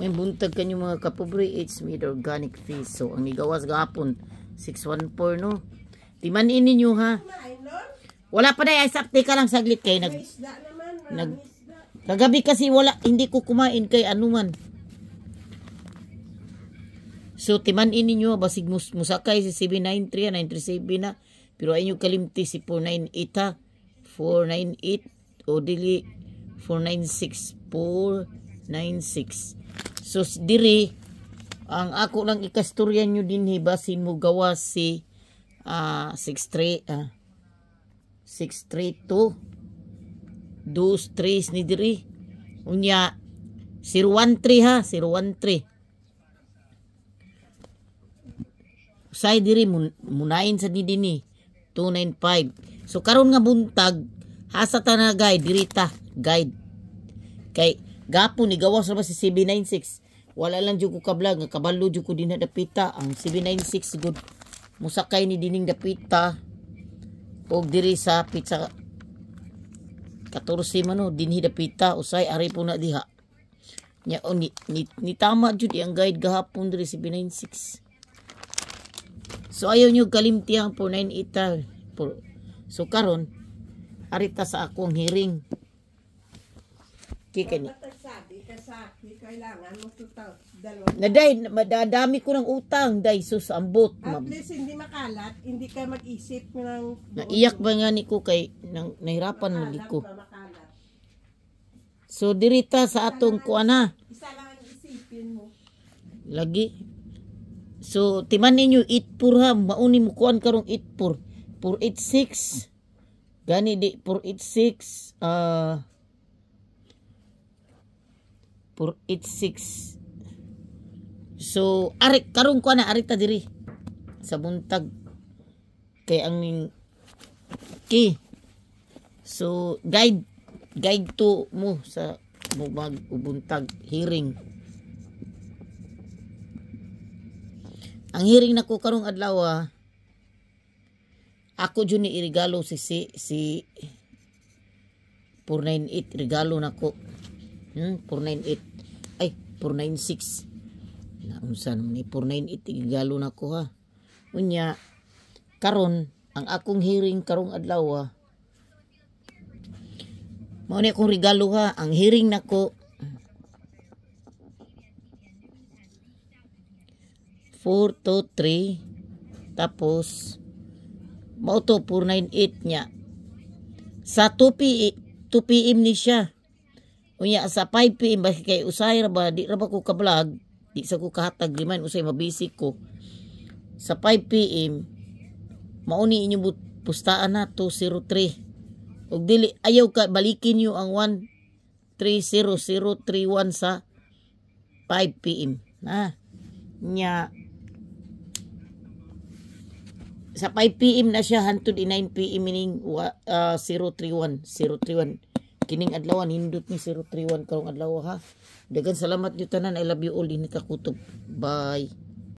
May buntag kanyo mga kapobre, it's made organic fish. So, ang igawas gahapon, 614, no? Timan ninyo ha. Wala pa na, ay sakti ka lang saglit kay kagabi kasi wala, hindi ko kumain kay anuman. So, timan ninyo, basig musakay si 793, 937 na. Pero ayun yung kalimti si 498 ha. 498 o dili 496 496. So diri ang ako lang ikastorya nyo din basin mo gawa si 632 23 ni diri unya 013 ha 013 say diri munain sa didini 295. So karon nga buntag hasa ta na guide dirita guide kay gapon ni gawas ra ba si 796 wala lang jud ko kablag nga kabalo jud ko dinha dapita ang 796 good musakay ni dining dapita og diri sa pizza 14 man no dinhi dapita usay ari po na diha nya ni tama jud ang guide gahapon diri 796. So ayaw nyo kalimtiang 498 so karon arita sa akong hearing kikani kailangan mo na day madadami ko ng utang day sus ambot at least hindi makalat hindi ka mag-isip ng naiyak ba nga ni ko kay nahirapan mo ko so dirita sa atong kuana isa lang ang isipin mo lagi so timan ninyo 84 ha mauni mo kuan karong 84 486 gani di 486 486 so ari karong kuan na arita diri sa buntag kay ang ki so guide to mo sa mag ubuntag hearing. Ang hearing nako karong adlaw ako jud ni irigalo si 498 regalo nako 498 ay 496 na unsa ni 498 regalo nako ha unya karon ang akong hearing karong adlaw mao ni akong regalo ha ang hearing nako 423 tapos mao to 498 nya sa 2 PM ni siya unya sa 5 PM ba kay usay ra ba di ra ba ko ka-vlog di sa ko kahatag remind usay mabisi ko sa 5 PM mao ni inyo pustaan na 203 ug dili ayaw ka balikin niyo ang 130031 sa 5 PM na nya sa 5 PM na siya hantod 9 PM ining 031 kining adlaw hindot ni 031 karong adlaw ha dagan salamat gyud tanan I love you all dinhi ka kutob bye.